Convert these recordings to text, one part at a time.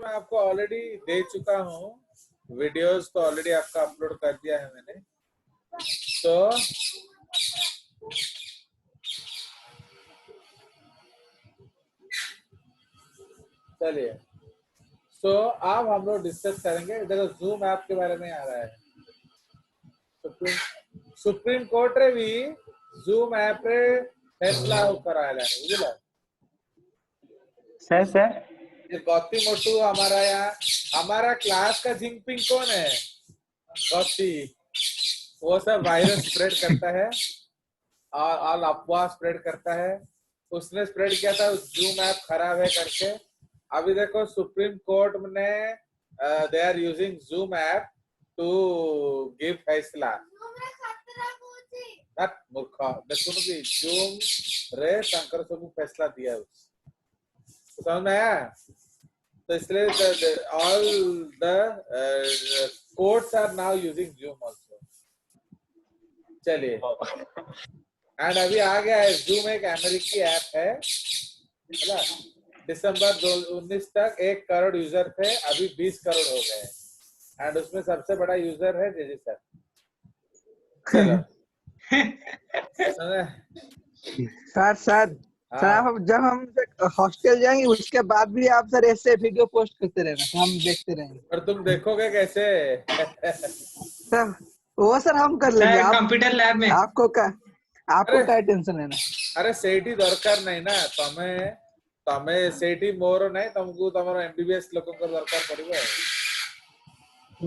मैं आपको ऑलरेडी दे चुका हूँ, वीडियोस तो ऑलरेडी आपका अपलोड कर दिया है मैंने। तो चलिए, तो अब हम लोग डिस्कस करेंगे। देखो जूम ऐप के बारे में आ रहा है। सुप्रीम कोर्ट रे भी जूम ऐप रे फैसला कराया बुझला सर ये गौती मोटू हमारा यहाँ, हमारा क्लास का जिंगपिंग कौन है? गौती। वो सब वायरस स्प्रेड करता है और अफवाह स्प्रेड करता है। उसने स्प्रेड किया था जूम ऐप खराब है करके। अभी देखो सुप्रीम कोर्ट ने they are using Zoom app to give फैसला। मूर्ख देखो कि जूम रे शंकर सब फैसला दिया समझ में आया? तो इसलिए all the courts are now using Zoom also. चलिए, एंड अभी आ गया है जूम, एक अमेरिकी ऐप है। दिसंबर 2019 तक 1 करोड़ यूजर थे, अभी 20 करोड़ हो गए, एंड उसमें सबसे बड़ा यूजर है जेजे सर। चलो सर सर आप जब हम हॉस्टल जाएंगे उसके बाद भी आप सर ऐसे वीडियो पोस्ट करते रहना, तो हम देखते रहेंगे। और तुम देखोगे कैसे? सर वो सर हम कर लेंगे, आप कंप्यूटर लैब में। आपको क्या टेंशन लेना? अरे सेठी दरकार नहीं ना, तमें सेठी मोर नहीं, तुमको तुम्हारा एमबीबीएस लोगों को दरकार पड़ेगा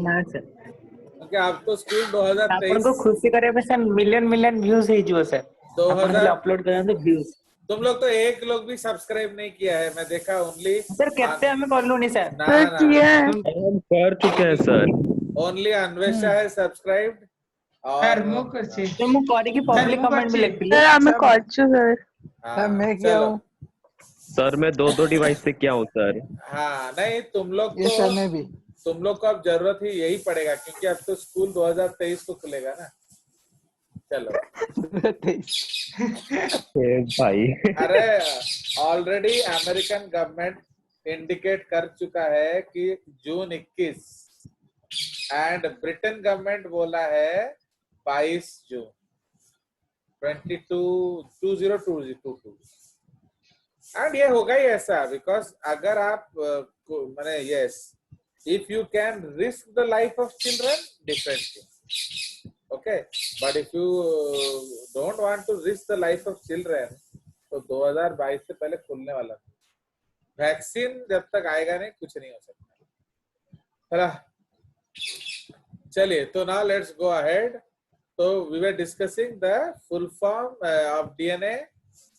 ना सर, क्योंकि आप तो स्कूल 2023 आपन को खुशी करे पे सर मिलियन व्यूज है जो सर 2000 अपलोड कर तो व्यूज। तुम लोग तो एक लोग भी सब्सक्राइब नहीं किया है, मैं देखा ओनली सर कहते हमें कॉलोनी सर ना हम कर चुके हैं सर। ओनली अन्वेषा है सब्सक्राइब्ड सर और मु करछि तो मु करी की पब्लिक कमेंट भी लिख सर हमें करछु सर। सर मैं क्या चलो। हूँ सर मैं 2 डिवाइस से क्या हूँ सर। हाँ नहीं, तुम लोग ये सर तो मैं भी तुम लोग को अब जरूरत ही यही पड़ेगा, क्योंकि अब तो स्कूल 2023 को खुलेगा ना। चलो भाई अरे ऑलरेडी अमेरिकन गवर्नमेंट इंडिकेट कर चुका है कि जून 21, एंड ब्रिटेन गवर्नमेंट बोला है 22 जून 2022। एंड ये होगा ही ऐसा, बिकॉज अगर आप माने yes, if you can risk the life of children different thing, okay, but if you don't want to risk the life of children, तो 2022 से पहले खुलने वाला। वैक्सीन जब तक आएगा नहीं कुछ नहीं हो सकता। चलिए, तो नाउ लेट्स गो अहेड। तो we were discussing the full form of DNA.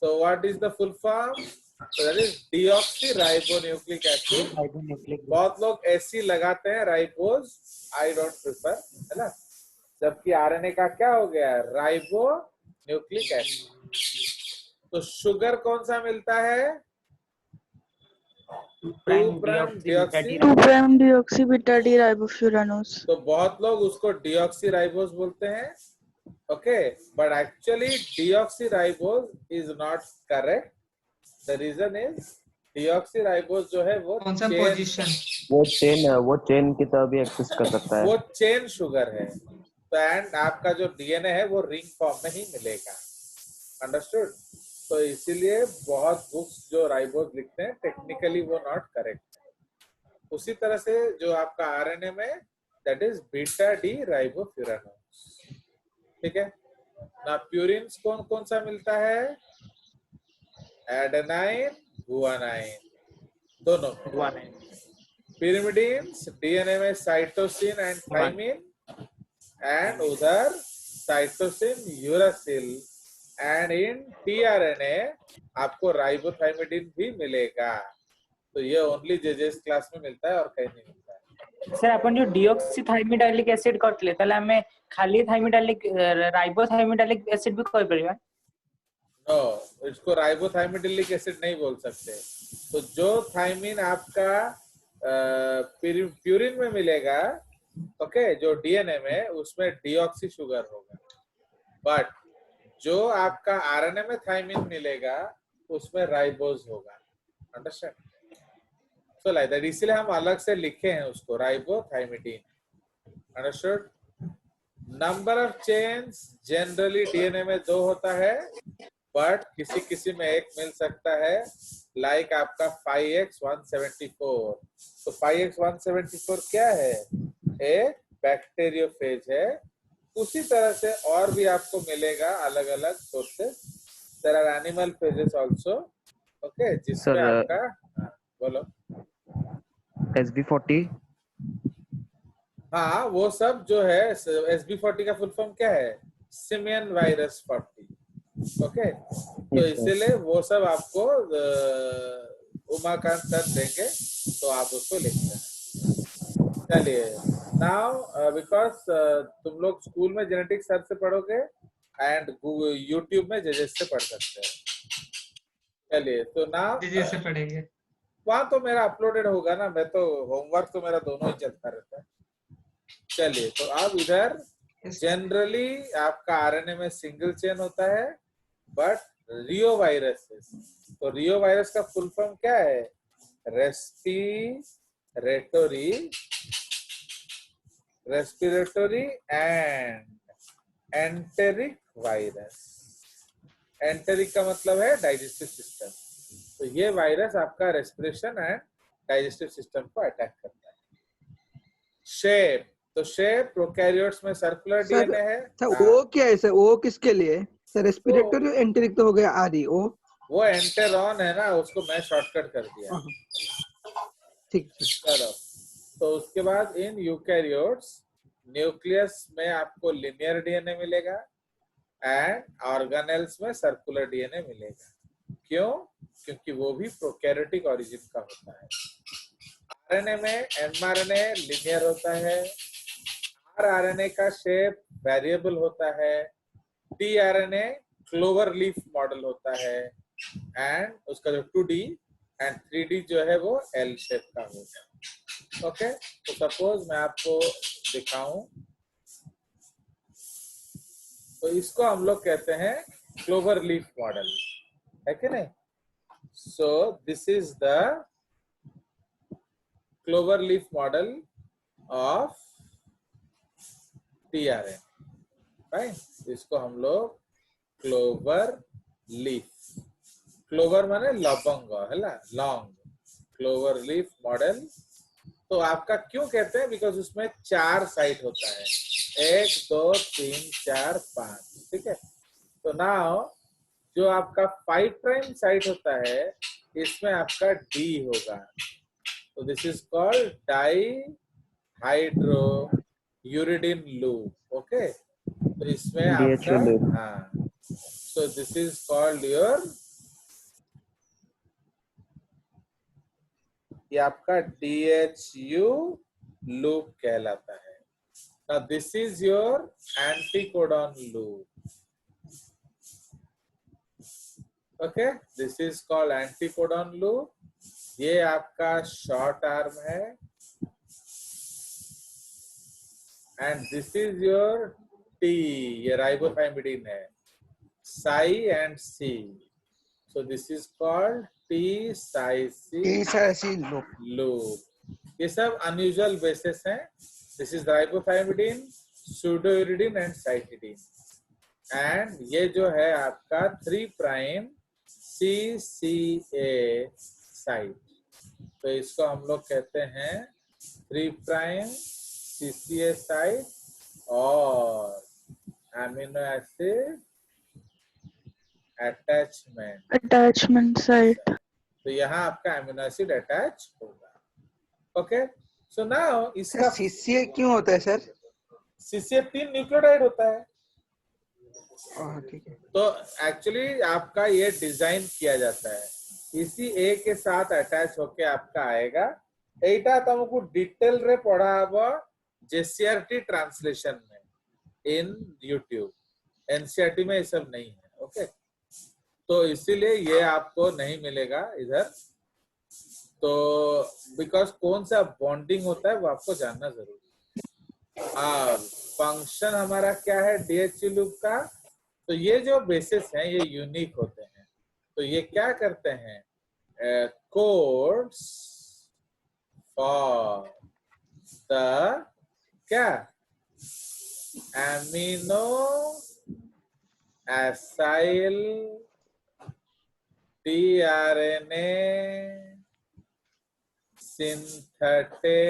So what is the full form? So that is deoxyribonucleic acid. बहुत लोग ऐसी लगाते हैं राइबोज, आई डोंट प्रिफर, है ना। जबकि आरएनए का क्या हो गया? Ribonucleic acid. तो शुगर कौन सा मिलता है? 2' डिऑक्सी बीटा डी राइबोफ्यूरानोस। तो बहुत लोग उसको डीऑक्सीराइबोज बोलते हैं, okay, but actually deoxyribose is not correct. The reason is deoxyribose जो है वो कौन सा पोजीशन? वो चेन की तरह भी एक्सेस कर सकता है। वो चेन शुगर है। तो एंड आपका जो डीएनए है वो रिंग फॉर्म में ही मिलेगा। अंडरस्टूड? तो इसीलिए बहुत बुक्स जो राइबोज लिखते हैं टेक्निकली वो नॉट करेक्ट। उसी तरह से जो आपका आरएनए में दैट इज बीटा डी राइबोफ्यूरानोस, ठीक है ना। प्यूरिन्स कौन कौन सा मिलता है? एडेनाइन, गुआनाइन, दोनों। पिरिमिडीन्स डीएनए में साइटोसिन एंड थाइमिन, एंड उधर cytosine uracil, and in tRNA आपको राइबोथाइमिडिन भी मिलेगा। तो ये ओनली जेजेएस क्लास में मिलता है और कहीं नहीं मिलता है। सर अपन जो डीऑक्सीथाइमिडाइलिक एसिड करतले ताले हमें खाली थाइमिडाइलिक राइबोथाइमिडाइलिक एसिड भी कोई पड़ेगा? नो, इसको राइबोथाइमिडिलिक एसिड नहीं बोल सकते। तो जो थाइमिन आपका प्यूरिन में मिलेगा, ओके, जो डीएनए में, उसमें डीऑक्सी शुगर होगा, बट जो आपका आरएनए में थाइमिन मिलेगा उसमें राइबोज होगा। अंडरस्टैंड? सो लाइक दैट, इसलिए हम अलग से लिखे हैं उसको ribothymidine. Understood? Number of chains generally DNA में 2 होता है, बट किसी किसी में 1 मिल सकता है, लाइक आपका 5x174। तो 5x174 क्या है? एक बैक्टीरियोफेज है। उसी तरह से और भी आपको मिलेगा अलग अलग sources. There are animal phages also, okay, जिसमें सर आपका बोलो। SB40 हाँ, वो सब जो है SB40 का फुल फॉर्म क्या है? Simian virus 40। ओके, तो Yes, sir. इसीलिए वो सब आपको उमाकांत सर देंगे, तो आप उसको लिखते हैं। चलिए, नाउ बिकॉज तुम लोग स्कूल में जेनेटिक्स सर से पढ़ोगे एंड यूट्यूब में जेजेस से पढ़ सकते हैं। चलिए, तो नाउ जैसे पढ़ेंगे। वहां तो मेरा अपलोडेड होगा ना, मैं तो होमवर्क तो मेरा दोनों ही चलता रहता है। चलिए, तो अब इधर जनरली आपका आरएनए में सिंगल चेन होता है, बट रियो वायरस, तो रियो वायरस का फुल फॉर्म क्या है? Respiratory and enteric virus. Enteric का मतलब है डाइजेस्टिव सिस्टम। तो ये वायरस आपका रेस्पिरेशन एंड डाइजेस्टिव सिस्टम को अटैक करता है। शेप, तो शेप प्रोकैरियोट्स में सर्कुलर डीएनए है। सर वो क्या है सर? वो किसके लिए? सर रेस्पिरेटरी एंटेरिक तो हो गया आदि। वो एंटेरॉन है ना, उसको मैं शॉर्टकट कर दिया। ठीक। चलो, तो उसके बाद इन यूकैरियोट्स न्यूक्लियस में आपको लिनियर डीएनए मिलेगा एंड ऑर्गेनेल्स में सर्कुलर डीएनए मिलेगा। क्यों? क्योंकि वो भी प्रोकैरियोटिक ओरिजिन का होता है। आरएनए में एमआरएनए लिनियर होता है, आरआरएनए का शेप वेरिएबल होता है, टीआरएनए क्लोवर लीफ मॉडल होता है, एंड उसका जो 2D एंड 3D जो है वो एल शेप का होगा। ओके, तो सपोज मैं आपको दिखाऊं, तो इसको हम लोग कहते हैं क्लोवर लीफ मॉडल, है कि नहीं? सो this is the clover leaf model of TRN, right? इसको हम लोग क्लोवर लीफ, क्लोवर माने लौंग है ना, लॉन्ग, क्लोवर लीफ मॉडल। तो आपका क्यों कहते हैं? बिकॉज उसमें 4 साइट होता है, 1 2 3 4 5, ठीक है? तो नाउ जो आपका 5 प्राइम साइट होता है, इसमें आपका D होगा, तो this is called dihydrouridine loop. Okay, तो इसमें आपका DHO loop. हाँ, so this is called your, ये आपका DHU लूप कहलाता है। Now this is your anticodon loop. Okay, this is called anticodon loop. ये आपका शॉर्ट आर्म है and this is your T, ये राइबोथाइमिडीन है, psi and C, so this is called T psi C loop. ये सब unusual bases हैं। This is ribothymidine, pseudouridine and cytidine, and ये जो है आपका 3 प्राइम CCA साइट, तो इसको हम लोग कहते हैं 3 प्राइम CCA साइट और अमीनो एसिड अटैचमेंट साइट। तो यहाँ आपका अमीनो एसिड अटैच होगा। ओके, सो नाउ इसका सीसीए क्यों होता है सर? CCA 3 न्यूक्लियोटाइड होता है। ठीक है। तो एक्चुअली आपका ये डिजाइन किया जाता है, इसी A के साथ अटैच होके आपका आएगा। एटा तुमको डिटेल रे पढ़ा हबो JCRT ट्रांसलेशन में इन YouTube, NCERT में ये सब नहीं है। ओके, तो इसीलिए ये आपको नहीं मिलेगा इधर। तो बिकॉज कौन सा बॉन्डिंग होता है वो आपको जानना जरूरी है। फंक्शन हमारा क्या है DHU लूप का? तो ये जो बेसिस हैं ये यूनिक होते हैं, तो ये क्या करते हैं? कोड्स for the क्या amino acyl tRNA synthetase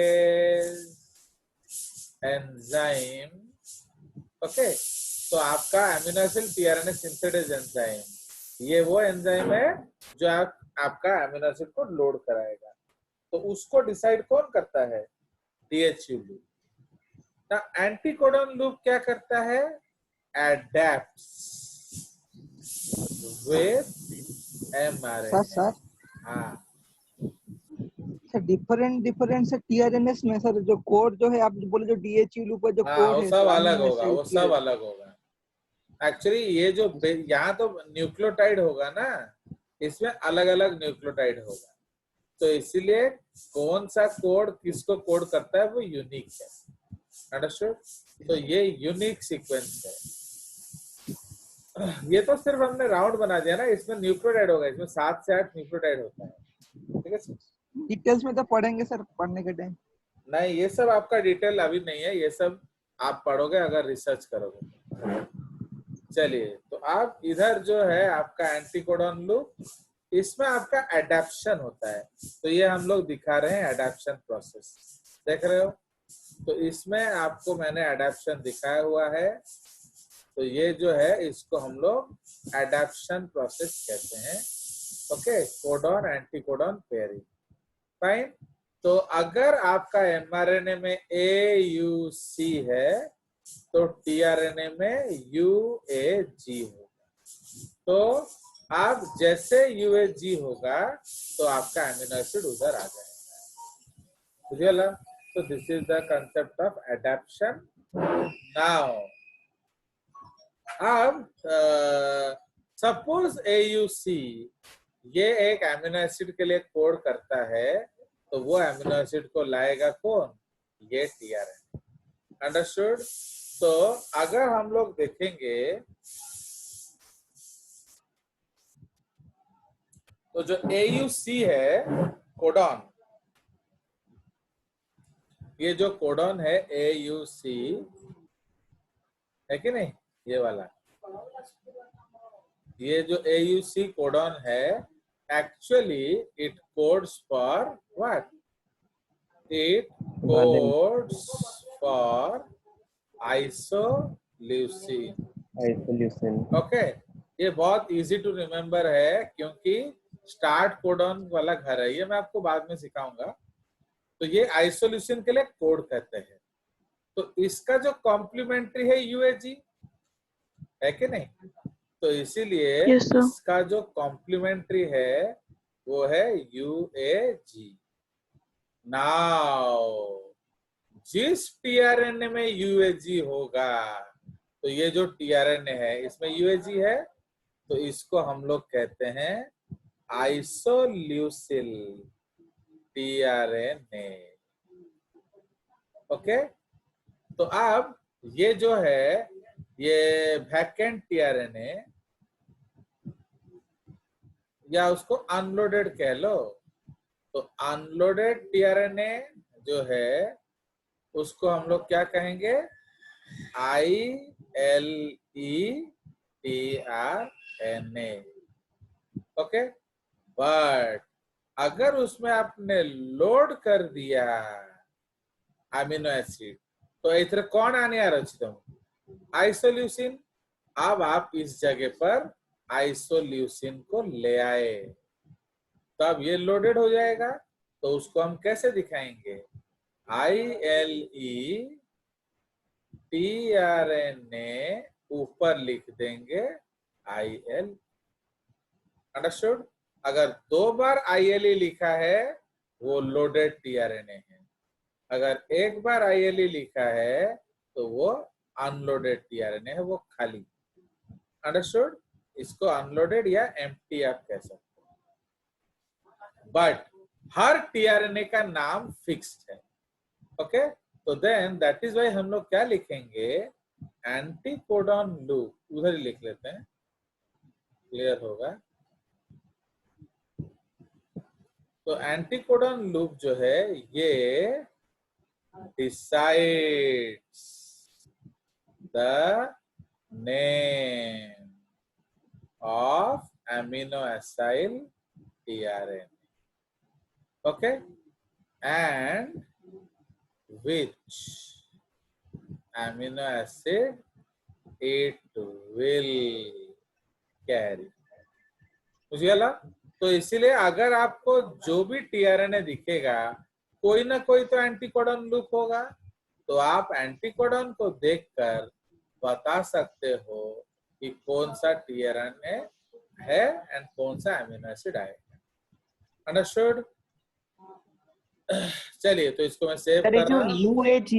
enzyme. Okay, तो आपका amino acid tRNA synthetase enzyme, ये वो एंजाइम है जो आपका अमीनो एसिड को लोड कराएगा। तो उसको डिसाइड कौन करता है? DHU loop. ना एंटीकोडन लूप क्या करता है? अडैप्ट्स विद एमआरएनए। सर हाँ सर डिफरेंट से टीआरएनएस में सर जो कोड जो है आप जो बोले जो डीएचयू लूप का जो हाँ, कोड वो है सब सर, अलग amino होगा, acid वो सब अलग होगा। एक्चुअली ये जो यहाँ तो न्यूक्लियोटाइड होगा ना, इसमें अलग अलग न्यूक्लियोटाइड होगा, तो इसीलिए कौन सा कोड किसको कोड करता है वो यूनिक है। अंडरस्टूड? तो ये यूनिक सीक्वेंस है। ये तो सिर्फ हमने राउंड बना दिया ना, इसमें न्यूक्लियोटाइड होगा, इसमें 7 से 8 न्यूक्लियोटाइड होता है। ठीक है, डिटेल्स में तो पढ़ेंगे सर पढ़ने के टाइम। नहीं ये सब आपका डिटेल अभी नहीं है, ये सब आप पढ़ोगे अगर रिसर्च करोगे। चलिए, तो आप इधर जो है आपका एंटीकोडन लूप, इसमें आपका एडेप्शन होता है। तो ये हम लोग दिखा रहे हैं एडेप्शन प्रोसेस, देख रहे हो? तो इसमें आपको मैंने एडेप्शन दिखाया हुआ है। तो ये जो है इसको हम लोग एडेप्शन प्रोसेस कहते हैं। Okay, codon anticodon pairing. Fine. तो अगर आपका एमआरएनए में AUC है तो टीआरएनए में UAG होगा। तो आप जैसे UAG होगा तो आपका अमीनो एसिड उधर आ जाएगा। बुझिएगा? तो this is the concept of adaptation. Now अब सपोज AUC ये एक अमीनो एसिड के लिए कोड करता है, तो वो अमीनो एसिड को लाएगा कौन? ये टीआरएनए। अंडरस्टूड? तो अगर हम लोग देखेंगे तो जो AUC है कोडॉन, ये जो कोडॉन है AUC है कि नहीं, ये वाला, ये जो AUC कोडॉन है, actually it codes for what? It codes for isoleucine. Okay, ये बहुत इजी टू रिमेम्बर है क्योंकि स्टार्ट कोडॉन वाला घर है, ये मैं आपको बाद में सिखाऊंगा। तो ये आइसोल्यूसिन के लिए कोड कहते हैं। तो इसका जो कॉम्प्लीमेंट्री है UAG है कि नहीं, तो इसीलिए Yes, sir. इसका जो कॉम्प्लीमेंट्री है वो है UAG। नाउ जिस टीआरएनए में UAG होगा, तो ये जो टीआरएनए है इसमें UAG है, तो इसको हम लोग कहते हैं आइसोल्यूसिल टीआरएनए। ओके, तो अब ये जो है ये वैकेंट टीआरएनए या उसको अनलोडेड कह लो, तो अनलोडेड टीआरएनए जो है उसको हम लोग क्या कहेंगे? ILETRNA। ओके, बट अगर उसमें आपने लोड कर दिया अमीनो एसिड, तो इधर कौन आने आ रहा? आइसोल्यूसिन। अब आप इस जगह पर आइसोल्यूसिन को ले आए, तो अब ये लोडेड हो जाएगा। तो उसको हम कैसे दिखाएंगे? ILETRNA ऊपर लिख देंगे IL। अंडरस्टूड? अगर 2 बार ILE लिखा है वो लोडेड टीआरएनए है, अगर 1 बार ILE लिखा है तो वो अनलोडेड टीआरएनए है, वो खाली। अंडरस्टूड? इसको अनलोडेड या एम्प्टी आप कह सकते हो, बट हर टीआरएनए का नाम फिक्स्ड है। ओके, तो देन दैट इज वाई हम लोग क्या लिखेंगे? एंटीकोडॉन लूप, उधर ही लिख लेते हैं, क्लियर होगा। तो एंटीकोडन लूप जो है ये decides the name of amino acid tRNA. Okay, and which amino acid it will carry. मुझे लगा तो इसीलिए अगर आपको जो भी tRNA दिखेगा कोई ना कोई तो एंटीकोडन लूप होगा, तो आप एंटीकोडन को देखकर बता सकते हो कि कौन सा tRNA है एंड कौन सा अमीनो एसिड आएगा. अंडरस्टूड? चलिए तो इसको मैं सेव सर, कर जो रहा हूँ. UAG,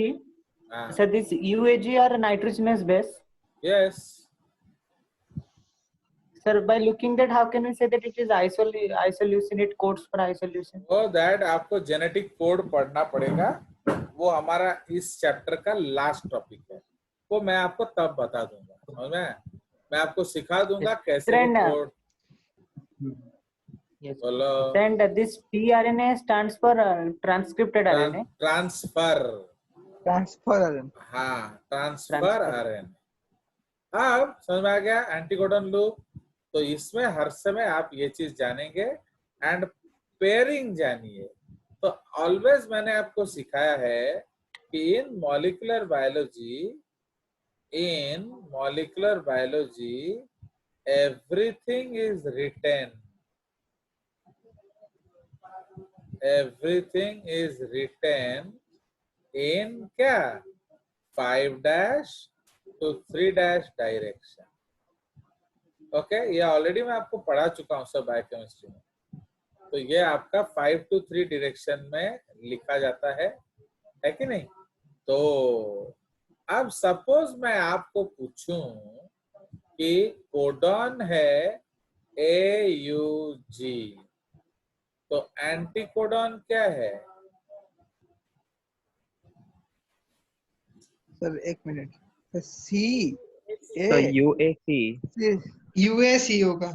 सर दिस UAG और nitrogenous base. Yes. Sir, by looking that, how can we say that it is isoleucine? It codes for isoleucine. वो दैट आपको जेनेटिक कोड पढ़ना पड़ेगा. वो हमारा इस चैप्टर का लास्ट टॉपिक है. वो मैं आपको तब बता दूंगा. समझ में? मैं आपको सिखा दूंगा कैसे कोड. Yes. बोलो. And this tRNA stands for transcripted RNA. Transfer. हाँ, ट्रांसफर RNA. अब समझ में आ गया एंटीकोडन लूप. तो इसमें हर समय आप ये चीज जानेंगे एंड पेयरिंग जानिए. तो ऑलवेज मैंने आपको सिखाया है कि in molecular biology everything is written. Everything is written in क्या 5' to 3' डायरेक्शन. ओके, ये ऑलरेडी मैं आपको पढ़ा चुका हूँ सब बायोकेमिस्ट्री में. तो ये आपका 5 to 3 डायरेक्शन में लिखा जाता है कि नहीं? तो अब सपोज मैं आपको पूछूं कि कोडॉन है AUG, तो एंटीकोडॉन क्या है? सर एक मिनट. सी तो UAC होगा.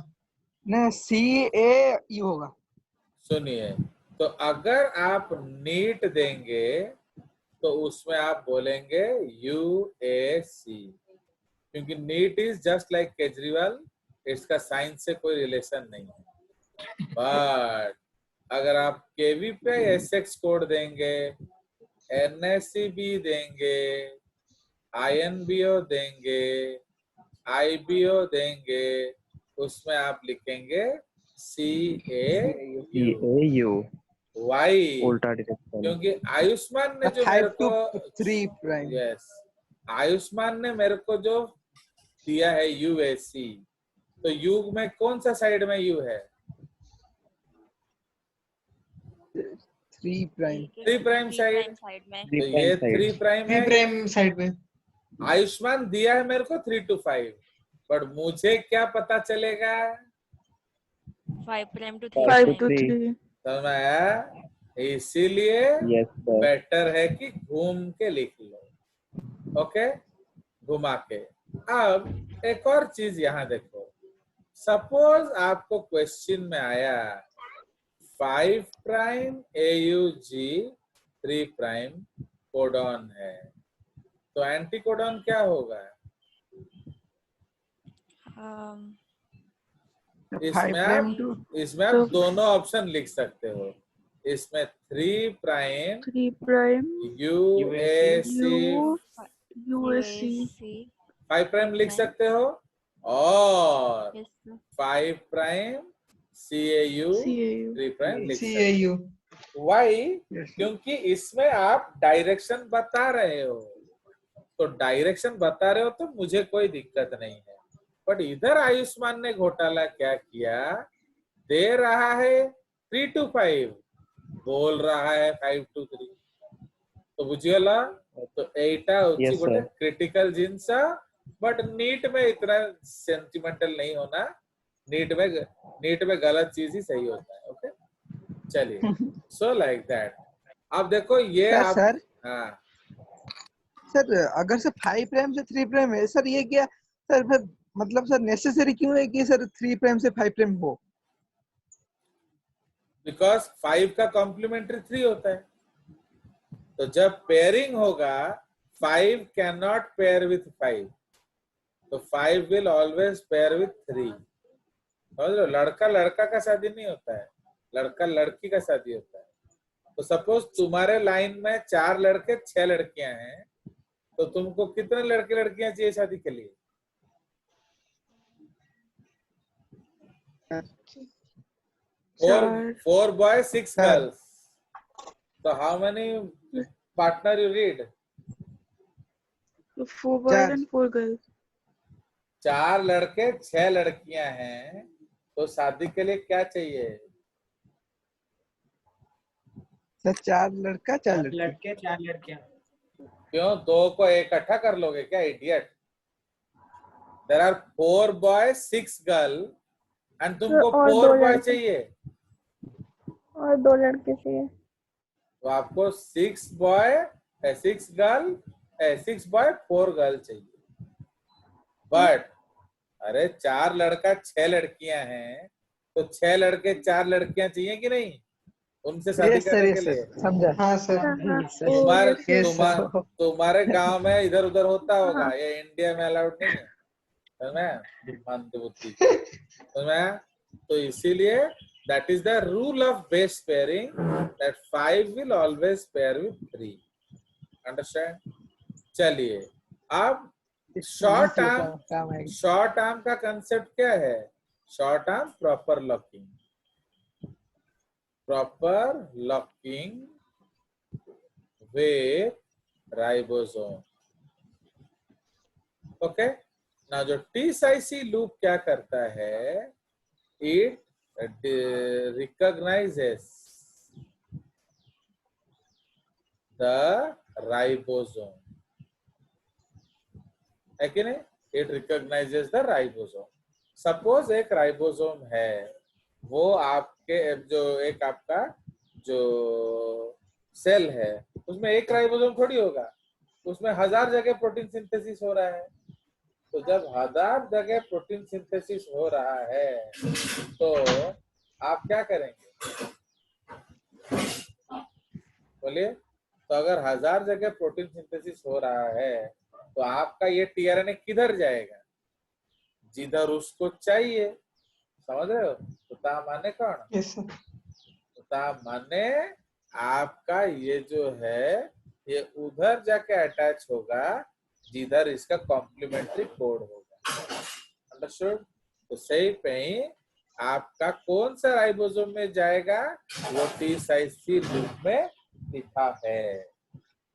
नहीं, CAU होगा. सुनिए, तो अगर आप नीट देंगे तो उसमें आप बोलेंगे UAC, क्योंकि NEET is just like Kejriwal. इसका साइंस से कोई रिलेशन नहीं है. बट अगर आप केवी पे SX कोड देंगे, NACB देंगे, INBO देंगे, IBO देंगे, उसमें आप लिखेंगे CAU. वाई? उल्टा डायरेक्शन. क्योंकि आयुष्मान ने जो मेरे को 3'. यस, आयुष्मान ने मेरे को जो दिया है UAC, तो यू में कौन सा साइड में यू है? 3' साइड में. तो ये 3' है. प्राइम साइड में. आयुष्मान दिया है मेरे को 3 to 5, बट मुझे क्या पता चलेगा? 5' to 5 to 3. 3. समझ में आया? इसीलिए Yes, sir. बेटर है कि घूम के लिख लो. ओके, घुमा के. अब एक और चीज यहाँ देखो. सपोज आपको क्वेश्चन में आया 5' AUG 3' कोडॉन है, तो एंटीकोडॉन क्या होगा? इसमें आप दोनों ऑप्शन लिख सकते हो. इसमें 3' UAC 5' लिख सकते हो, और 5' CAU 3' लिख सकते हो. वाई? क्योंकि इसमें आप डायरेक्शन बता रहे हो. तो डायरेक्शन बता रहे हो तो मुझे कोई दिक्कत नहीं है. बट इधर आयुष्मान ने घोटाला क्या किया? दे रहा है 3 to 5, बोल रहा है 5 to 3. तो बुझिएला. तो एटा Yes, sir. Critical genes. But NEET में इतना सेंटिमेंटल नहीं होना. नीट में गलत चीज ही सही होता है. ओके, चलिए. So like that. अब देखो ये आप. सर हाँ सर, अगर सर 5' से 3' है सर, ये क्या सर फिर मतलब सर नेसेसरी क्यों है कि सर 3' से 5' हो? बिकॉज 5 का कॉम्प्लीमेंट्री 3 होता है। तो जब पेयरिंग होगा 5 कैन नॉट पेयर विथ 5, तो 5 विल ऑलवेज पेयर विथ 3। समझ लो, लड़का लड़का का शादी नहीं होता है, लड़का लड़की का शादी होता है। तो सपोज तुम्हारे लाइन में 4 लड़के 6 लड़कियां हैं, तो तुमको कितने लड़के लड़कियां चाहिए शादी के लिए? Four boys, 6 girls. So how many partner you read? 4 boys and 4 girls. 4 लड़के 6 लड़कियां हैं, तो शादी के लिए क्या चाहिए? सर 4 लड़का 4 लड़की। लड़के 4 लड़कियां। क्यों 2 को इकट्ठा कर लोगे क्या, idiot? There are 4 boys, 6 girl, and तुमको 4 boys चाहिए और 2 लड़के चाहिए। तो आपको 6 boy, 6 girl, 6 boy 4 girl चाहिए। बट अरे 4 लड़का 6 लड़कियां हैं, तो 6 लड़के 4 लड़कियां चाहिए कि नहीं उनसे शादी करने के लिए? समझा। हाँ सर। तुम्हारे गांव में इधर उधर होता होगा, ये इंडिया में अलाउड नहीं है, समझ? मंदबुद्धि, समझ? तो इसीलिए that is the rule of base pairing, that 5 will always pair with 3. Understand? चलिए, अब शॉर्ट आर्म का कंसेप्ट क्या है? Short arm proper locking with ribosome. Okay, ना जो टी-साइसी लूप क्या करता है, इट recognizes the ribosome, है कि नहीं? It recognizes the ribosome. Suppose एक राइबोसोम है, वो आपके जो एक आपका जो सेल है, उसमें एक राइबोसोम थोड़ी होगा, उसमें 1000 जगह प्रोटीन सिंथेसिस हो रहा है। तो जब 1000 जगह प्रोटीन सिंथेसिस हो रहा है, तो आप क्या करेंगे? बोलिए। तो अगर 1000 जगह प्रोटीन सिंथेसिस हो रहा है, तो आपका ये टीआरएनए किधर जाएगा? जिधर उसको चाहिए। समझ रहे हो? तो ता माने कौन? तो ता माने आपका ये जो है, ये उधर जाके अटैच होगा जिधर इसका कॉम्प्लीमेंट्री कोड होगा। अंडरस्टूड? तो सही पे ही आपका कौन सा राइबोसोम में जाएगा, वो टी-साइसी लूप में लिखा है।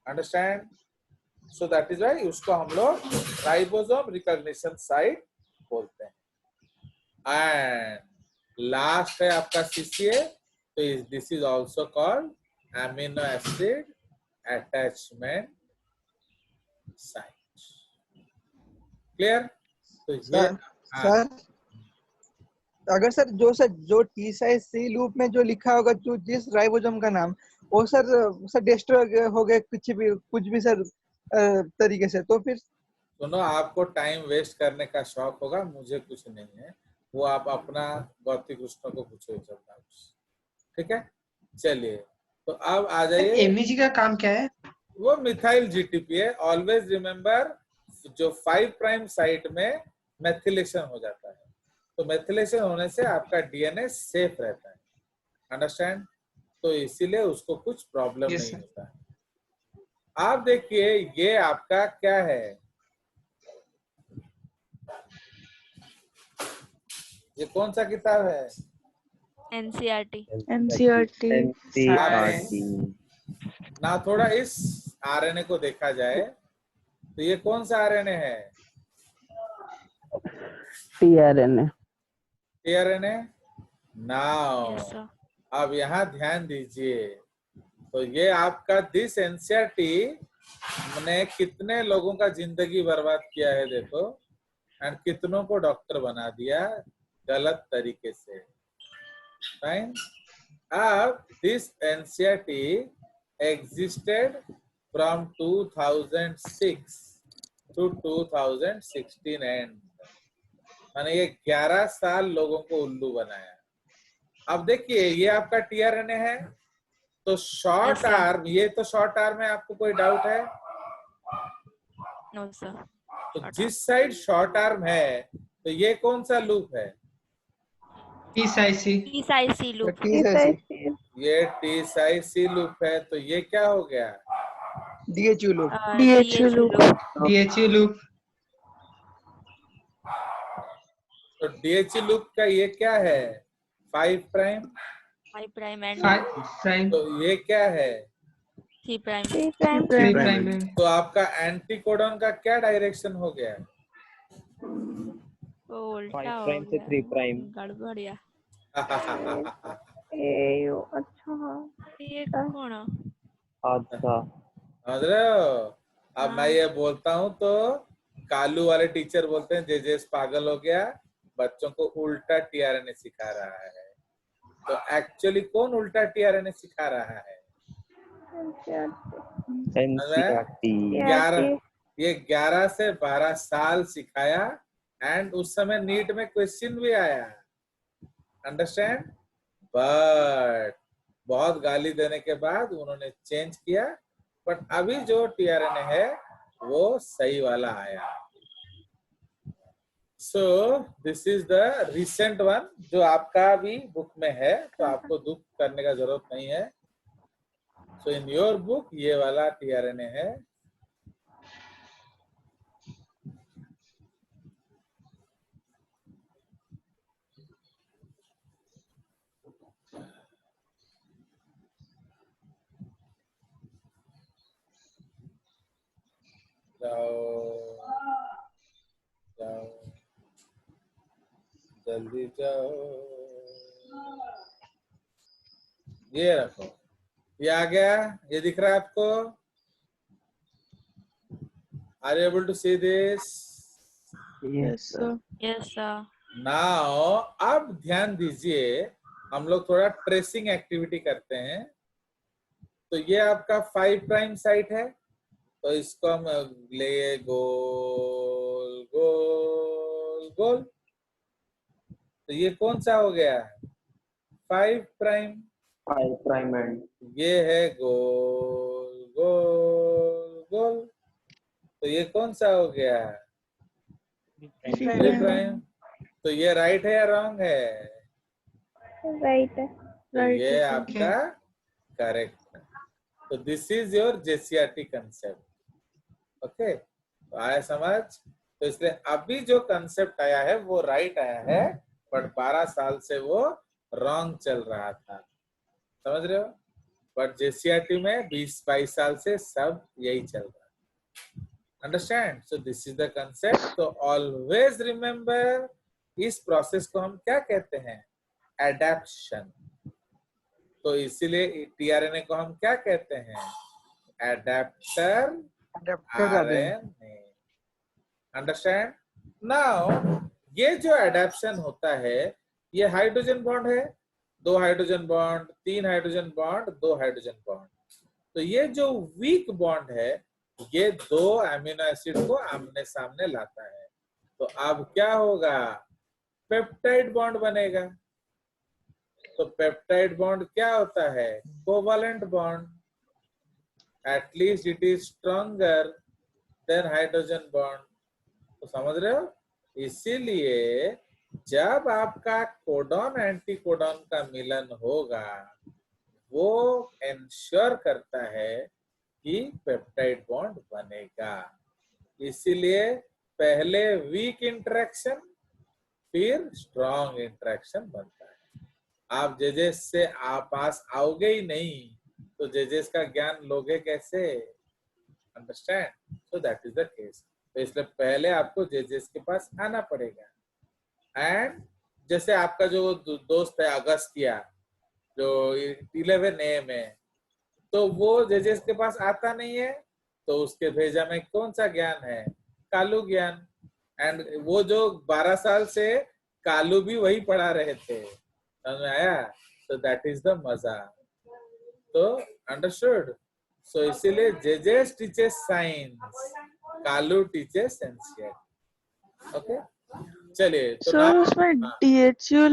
Understand? So that is why उसको हम लोग राइबोसोम रिकॉग्निशन साइट बोलते हैं। एंड लास्ट है आपका सीसीए, तो this is also called amino acid attachment site. Clear? तो ये सर अगर सर जो टी-साइसी लूप में जो लिखा होगा, जो जिस राइबोसोम का नाम, वो सर डिस्ट्रॉय हो गए कुछ भी सर तरीके से, तो फिर सुनो, आपको टाइम वेस्ट करने का शौक होगा, मुझे कुछ नहीं है, वो आप अपना गौती कृष्ण को पूछो चलता। ठीक है, चलिए, तो अब आ जाइए। एमईजी का काम क्या है? वो मिथाइल जीटीपी है। ऑलवेज रिमेम्बर, जो 5 प्राइम साइट में मेथिलेशन हो जाता है, तो मेथिलेशन होने से आपका डीएनए सेफ रहता है। अंडरस्टैंड? तो इसीलिए उसको कुछ प्रॉब्लम नहीं होता है। आप देखिए, ये आपका क्या है? ये कौन सा किताब है? एनसीईआरटी। ना थोड़ा इस आरएनए को देखा जाए, तो ये कौन सा आरएनए है? टीआरएनए। नाउ अब यहाँ ध्यान दीजिए, तो ये आपका दिस एनसीईआरटी ने कितने लोगों का जिंदगी बर्बाद किया है देखो, एंड कितनों को डॉक्टर बना दिया गलत तरीके से। फाइन। अब this NCERT existed from 2006 to 2016 and, माने ये 11 साल लोगों को उल्लू बनाया। अब देखिए ये आपका टीआरएनए है, तो शॉर्ट Yes, sir. आर्म, ये तो शॉर्ट आर्म है, आपको कोई डाउट है? No, sir. तो Short जिस साइड शॉर्ट आर्म है, तो ये कौन सा लूप है? T size C. T size C loop. T size ये टी साइज सी लूप है, तो ये क्या हो गया? DHU loop. DHU loop. DHU loop. तो डीएचई लूप का ये क्या है? 5 प्राइम। 5 prime and 5 prime. तो ये क्या है? 3 prime. 3 prime है. तो आपका एंटी कोडॉन का क्या डायरेक्शन हो गया? वो उल्टा 5 हो प्राइम से गया। 3 प्राइम। गड़बड़िया। अच्छा ये कौन? अच्छा समझ रहे हो? अब हाँ। मैं ये बोलता हूँ तो कालू वाले टीचर बोलते हैं जेजेस पागल हो गया, बच्चों को उल्टा टीआरएनए सिखा रहा है। तो एक्चुअली कौन उल्टा टीआरएनए सिखा रहा है? एनसीईआरटी 11 से 12 साल सिखाया, एंड उस समय नीट में क्वेश्चन भी आया, अंडरस्टैंड? बट बहुत गाली देने के बाद उन्होंने चेंज किया, बट अभी जो टीआरएनए है वो सही वाला आया। सो this is the recent one जो आपका भी बुक में है, तो आपको दुख करने का जरूरत नहीं है। सो इन योर बुक ये वाला टीआरएनए है। जाओ जाओ जल्दी जाओ, ये रखो, ये आ गया, ये दिख रहा है आपको? Are you able to see this? Yes, sir. Now अब ध्यान दीजिए, हम लोग थोड़ा ट्रेसिंग एक्टिविटी करते हैं। तो ये आपका 5 प्राइम साइट है, तो इसको हम ले गोल गोल गोल, तो ये कौन सा हो गया? 5 प्राइम। 5 प्राइम एंड ये है गोल गोल गोल, तो ये कौन सा हो गया? 3 प्राइम। तो ये राइट है या रॉन्ग है? राइट है तो ये आपका करेक्ट है। तो this is your JCRT concept. Okay, तो आया समझ? तो इसलिए अभी जो कंसेप्ट आया है वो राइट आया है, बट 12 साल से वो रॉन्ग चल रहा था, समझ रहे हो? बट जेसीआरटी में 20-22 साल से सब यही चल रहा है, understand? So this is the concept. तो ऑलवेज रिमेम्बर, इस प्रोसेस को हम क्या कहते हैं? एडेप्शन। तो इसीलिए टीआरएनए को हम क्या कहते हैं? Adapter RNA, understand? नाउ ये जो एडेप्शन होता है, ये हाइड्रोजन बॉन्ड है, 2 hydrogen bond, 3 hydrogen bond, 2 hydrogen bond. तो ये जो वीक बॉन्ड है, ये 2 अमीनो एसिड को आमने सामने लाता है। तो अब क्या होगा? पेप्टाइड बॉन्ड बनेगा। तो पेप्टाइड बॉन्ड क्या होता है? Covalent bond. At least it is stronger than hydrogen bond. तो समझ रहे हो? इसीलिए जब आपका कोडॉन एंटी कोडॉन का मिलन होगा, वो इंश्योर करता है कि पेप्टाइड बॉन्ड बनेगा। इसीलिए पहले वीक इंटरेक्शन, फिर स्ट्रॉन्ग इंटरेक्शन बनता है। आप जेजेस से पास आओगे ही नहीं, तो जेजेस का ज्ञान लोगे कैसे? Understand? So that is the case. तो इसलिए पहले आपको जेजेस के पास आना पड़ेगा। एंड जैसे आपका जो दोस्त है अगस्तिया, जो 11A में, तो वो जेजेस के पास आता नहीं है, तो उसके भेजा में कौन सा ज्ञान है? कालू ज्ञान। एंड वो जो 12 साल से कालू भी वही पढ़ा रहे थे, समझ में आया? तो दैट इज द मजा। तो अंडरस्टूड? सो इसीलिए Jesus teaches science, Kalu teaches NCERT. Okay, चलिए तो सर now उसमें हाँ, डीएचयू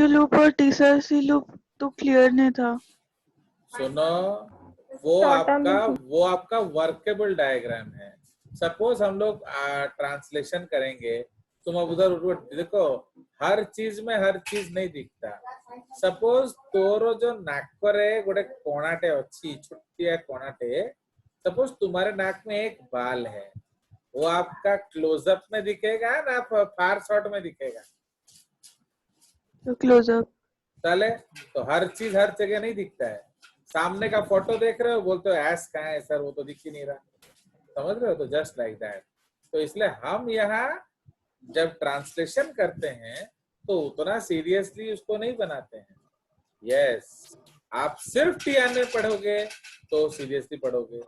लूप और टीसीआरसी लूप तो क्लियर नहीं था। सुनो, वो Short term आपका वर्केबल डायग्राम है। सपोज हम लोग ट्रांसलेशन करेंगे, तुम अब उधर देखो, हर चीज में हर चीज नहीं दिखता। सपोज तोर जो नाकरे गोटे कोणाटे अच्छी छुट्टिया कोणाटे, सपोज तुम्हारे नाक में एक बाल है, वो आपका क्लोजअप में दिखेगा ना फार शॉट में दिखेगा? तो क्लोजअप। चले, तो हर चीज हर जगह नहीं दिखता है। सामने का फोटो देख रहे हो, बोलते हो ऐस कहाँ है सर, वो तो दिख ही नहीं रहा, समझ रहे हो? तो जस्ट लाइक दैट। तो इसलिए हम यहाँ जब ट्रांसलेशन करते हैं तो उतना सीरियसली उसको नहीं बनाते हैं। यस, आप सिर्फ टीआरएनए पढ़ोगे तो सीरियसली पढ़ोगे।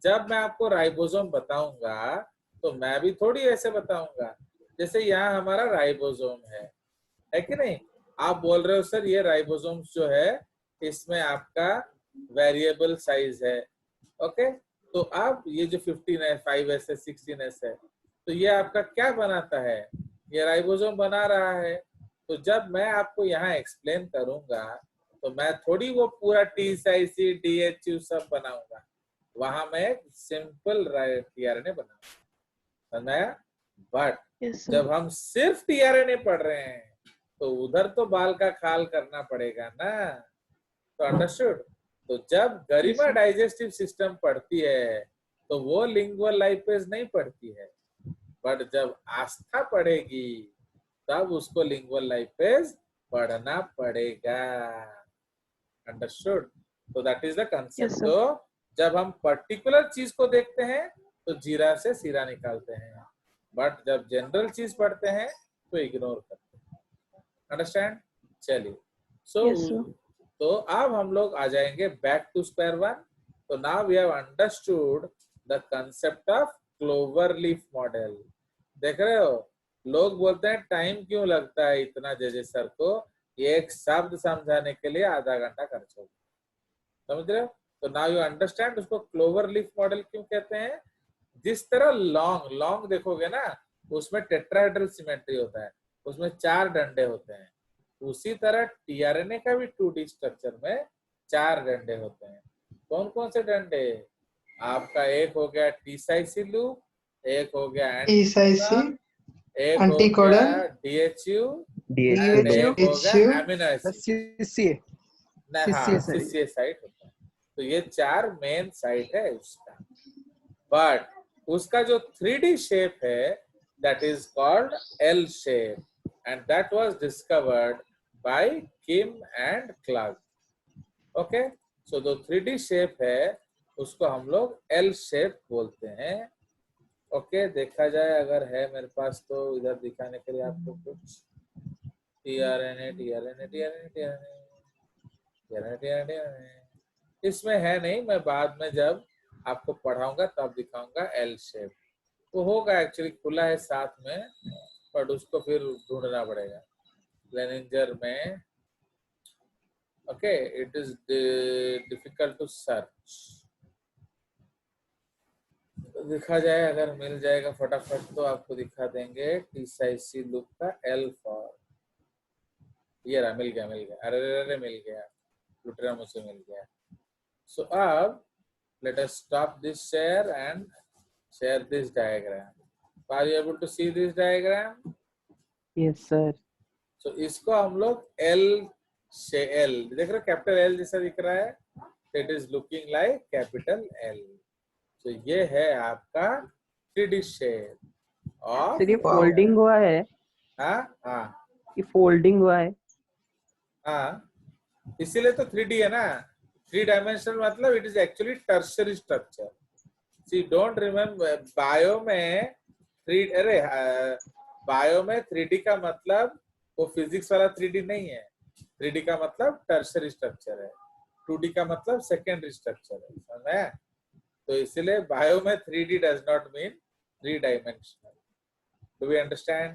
जब मैं आपको राइबोसोम बताऊंगा तो मैं भी थोड़ी ऐसे बताऊंगा जैसे यहाँ हमारा राइबोसोम है कि नहीं? आप बोल रहे हो सर ये राइबोसोम्स जो है इसमें आपका वेरिएबल साइज है, ओके? तो अब ये जो 15 है, 5s है, 16s है, तो ये आपका क्या बनाता है? ये राइबोसोम बना रहा है। तो जब मैं आपको यहाँ एक्सप्लेन करूंगा तो मैं थोड़ी वो पूरा टीसीआईसी डीएचयू सब बनाऊंगा, वहां मैं सिंपल टीआरएनए बनाऊंगा। But yes sir. जब हम सिर्फ टीआरएनए पढ़ रहे हैं तो उधर तो बाल का खाल करना पड़ेगा ना। तो अंडरस्टूड? तो जब गरिमा डाइजेस्टिव सिस्टम पढ़ती है तो वो लिंगुअल लाइपेज नहीं पढ़ती है, बट जब आस्था पढ़ेगी तब उसको लिंगुअल लाइपेज पढ़ना पड़ेगा। अंडरस्टूड? तो that is the concept. Yes, sir. तो जब हम पर्टिकुलर चीज को देखते हैं तो जीरा से सीरा निकालते हैं, बट जब जनरल चीज पढ़ते हैं तो इग्नोर करते हैं। अंडरस्टैंड? चलिए, सो Yes, sir. तो अब हम लोग आ जाएंगे बैक टू स्क्वायर वन। तो now we have understood the concept of clover leaf model. देख रहे हो, लोग बोलते हैं टाइम क्यों लगता है इतना जजे सर को, एक शब्द समझाने के लिए आधा घंटा खर्च होगा, समझ रहे हो? तो नाउ यू अंडरस्टैंड उसको क्लोवर लीफ मॉडल क्यों कहते हैं। जिस तरह लॉन्ग देखोगे ना, उसमें टेट्राहेड्रल सिमेट्री होता है, उसमें 4 डंडे होते हैं। उसी तरह टीआरएनए का भी 2D स्ट्रक्चर में 4 डंडे होते हैं। कौन कौन से डंडे? आपका एक हो गया टीसाइसी लूप, एक हो गया टीसाइसी, एक हो एंटीकोडन, गया डीएचयू, DHU, एक हो HU, गया अमीनो एसिड। सीसीए हाँ, sorry. सीसीए साइट होता है। तो ये 4 मेन साइट है उसका। बट उसका जो 3D शेप है that is called L shape, and that was discovered by Kim and Clark. Okay, so the 3D shape है उसको हम लोग L shape बोलते हैं। ओके, देखा जाए अगर है मेरे पास तो इधर दिखाने के लिए आपको कुछ इसमें है नहीं, मैं बाद में जब आपको पढ़ाऊंगा तब दिखाऊंगा एल शेप। वो होगा एक्चुअली, खुला है साथ में, बट उसको फिर ढूंढना पड़ेगा लेनिंजर में। Okay, it is difficult to search. दिखा जाए, अगर मिल जाएगा फटाफट तो आपको दिखा देंगे। टीसाइसी लूप का एल फॉर, ये रहा, मिल गया अरे मिल गया, लुटेरा मुझे मिल गया। सो अब let us stop this share and share this diagram. Are you able to see this diagram? yes sir, So इसको हम लोग L से L देख रहे हो, कैपिटल L जैसा दिख रहा है, it is looking like capital L. So ये है आपका 3D shape of सर ये फोल्डिंग हुआ है, हाँ ये फोल्डिंग हुआ है। हाँ, इसीलिए तो 3D है ना। 3 dimensional मतलब it is actually tertiary structure. See, don't remember bio में 3D का मतलब वो फिजिक्स वाला 3D नहीं है। 3D का मतलब टर्शरी स्ट्रक्चर है, 2D का मतलब सेकेंडरी स्ट्रक्चर है, समझ में? तो इसलिए बायो में 3D does not mean 3 dimensional. Do we understand?